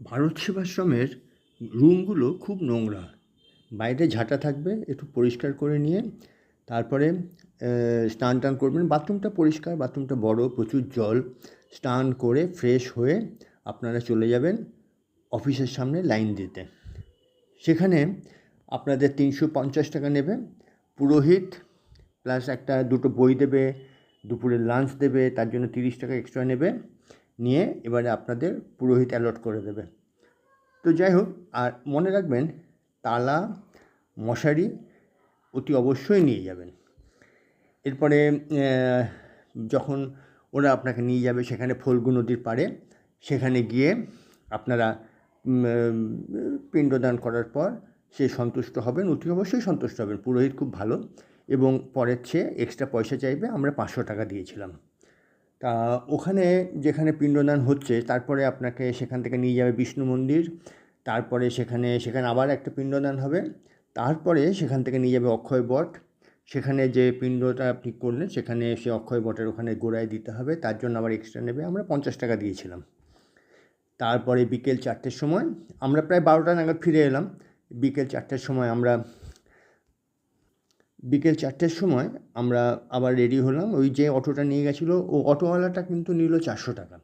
ভারত সেবাশ্রমের রুমগুলো খুব নোংরা। বাইরে ঝাঁটা থাকবে, একটু পরিষ্কার করে নিয়ে তারপরে স্নান টান করবেন। বাথরুমটা পরিষ্কার, বাথরুমটা বড়, প্রচুর জল। স্নান করে ফ্রেশ হয়ে আপনারা চলে যাবেন অফিসের সামনে লাইন দিতে। সেখানে আপনাদের ৩৫০ টাকা নেবে। পুরোহিত প্লাস দুটো বই দেবে, দুপুরের লাঞ্চ দেবে, তার জন্য ৩০ টাকা এক্সট্রা নেবে। নিয়ে এবারে আপনাদের পুরোহিত অ্যালট করে দেবে। তো যাই হোক, আর মনে রাখবেন তালা, মশারি অতি অবশ্যই নিয়ে যাবেন। এরপরে যখন ওরা আপনাকে নিয়ে যাবে সেখানে ফল্গু নদীর পাড়ে, সেখানে গিয়ে আপনারা পিণ্ডদান করার পর সে সন্তুষ্ট হবেন, অতি অবশ্যই সন্তুষ্ট হবেন। পুরোহিত খুব ভালো এবং পরের চেয়ে এক্সট্রা পয়সা চাইবে। আমরা ৫০০ টাকা দিয়েছিলাম। তা ওখানে যেখানে পিণ্ডদান হচ্ছে তারপরে আপনাকে সেখান থেকে নিয়ে যাবে বিষ্ণু মন্দির। তারপরে সেখানে আবার একটা পিণ্ডদান হবে। তারপরে সেখান থেকে নিয়ে যাবে অক্ষয় বট। সেখানে যে পিণ্ডটা আপনি করলেন সেখানে সে অক্ষয় বটের ওখানে গোড়ায় দিতে হবে, তার জন্য আবার এক্সট্রা নেবে। আমরা ৫০ টাকা দিয়েছিলাম। তারপরে বিকেল ৪টের সময় আমরা প্রায় ১২টা নাগাদ ফিরে এলাম। বিকেল ৪টের সময় আমরা আবার রেডি হলাম। ওই যে অটোটা নিয়ে গেছিলো, ও অটোওয়ালাটা কিন্তু নিল ৪০০ টাকা।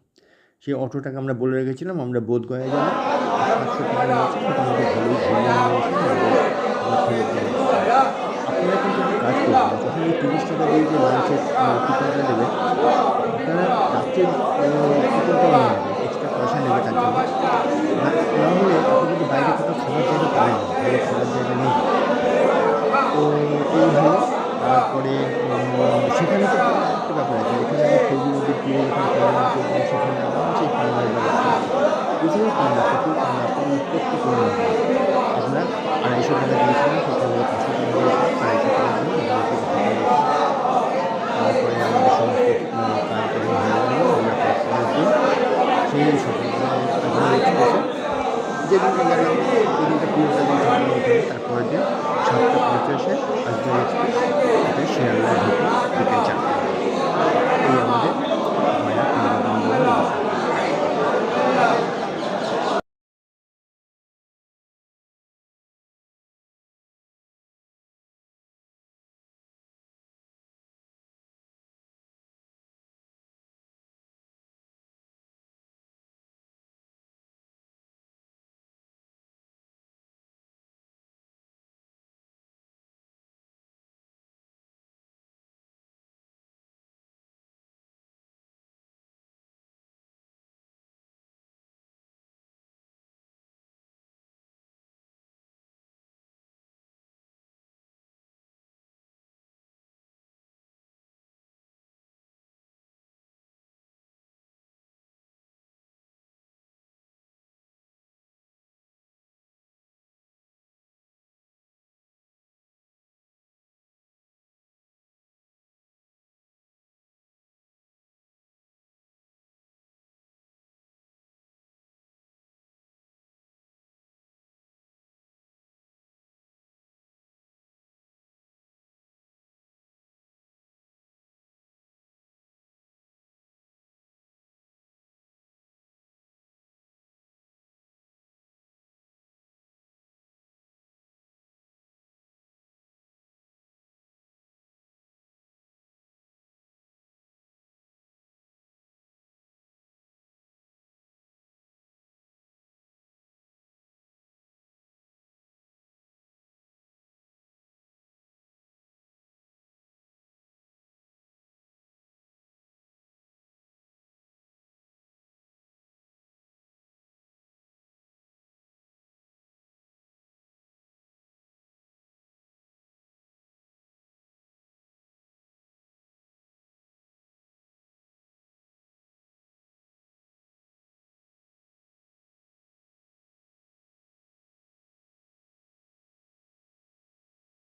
সেই অটোটাকে আমরা বলে রেখেছিলাম আমরা বোধগয়া যাব। ৭০০ টাকা নিয়েছে, মোটামুটি ভালোই ঘুরিয়ে নিয়ে এসে আপনারা কিন্তু একটা কাজ করবেন, যখন এই ৩০ টাকা দিয়ে যে লাঞ্চের কুপনটা দেবেন, আপনারা রাত্রের কুপনটাও নিয়ে নেবেন, এক্সট্রা পয়সা নেবে তার জন্য। না হলে আপনি যদি বাইরে কোথাও খাবার জায়গা পাবেন, ভালো খাবার জায়গা নেই। তো এই হলো। তারপরে সেখানে তো একটা ব্যাপার আছে, এখানে আবার ফল্গু নদীর তীরে যখন পান্না করবেন সেখানে আরামসে পান্নার ব্যবস্থা আছে। প্রচুর পান্না আপনি উৎপত্তি করে নেবেন। আপনার ২৫০ টাকা দিয়েছিলাম, সেটা হলো ৫০০ টাকা দিয়েছিলাম। ২৫০ টাকা দিয়ে মোটামুটি কথা বলেছি। তারপরে আমাদের সমস্ত কাজকর্ম হয়ে গেল। আমরা তারপরের দিন সেই সকালবেলা আজমের এক্সপ্রেসে যেদিনকে গেলাম ওদিনটা পুরোটা দিন থাকলাম ওখানে। তারপরের দিন ৭টা ৫০-এ আজমের এক্সপ্রেস এটা শিয়ালদায় ঢুকলো বিকেল ৪টায়। এই আমাদের ভায়া পিণ্ডদান ব্যবস্থা।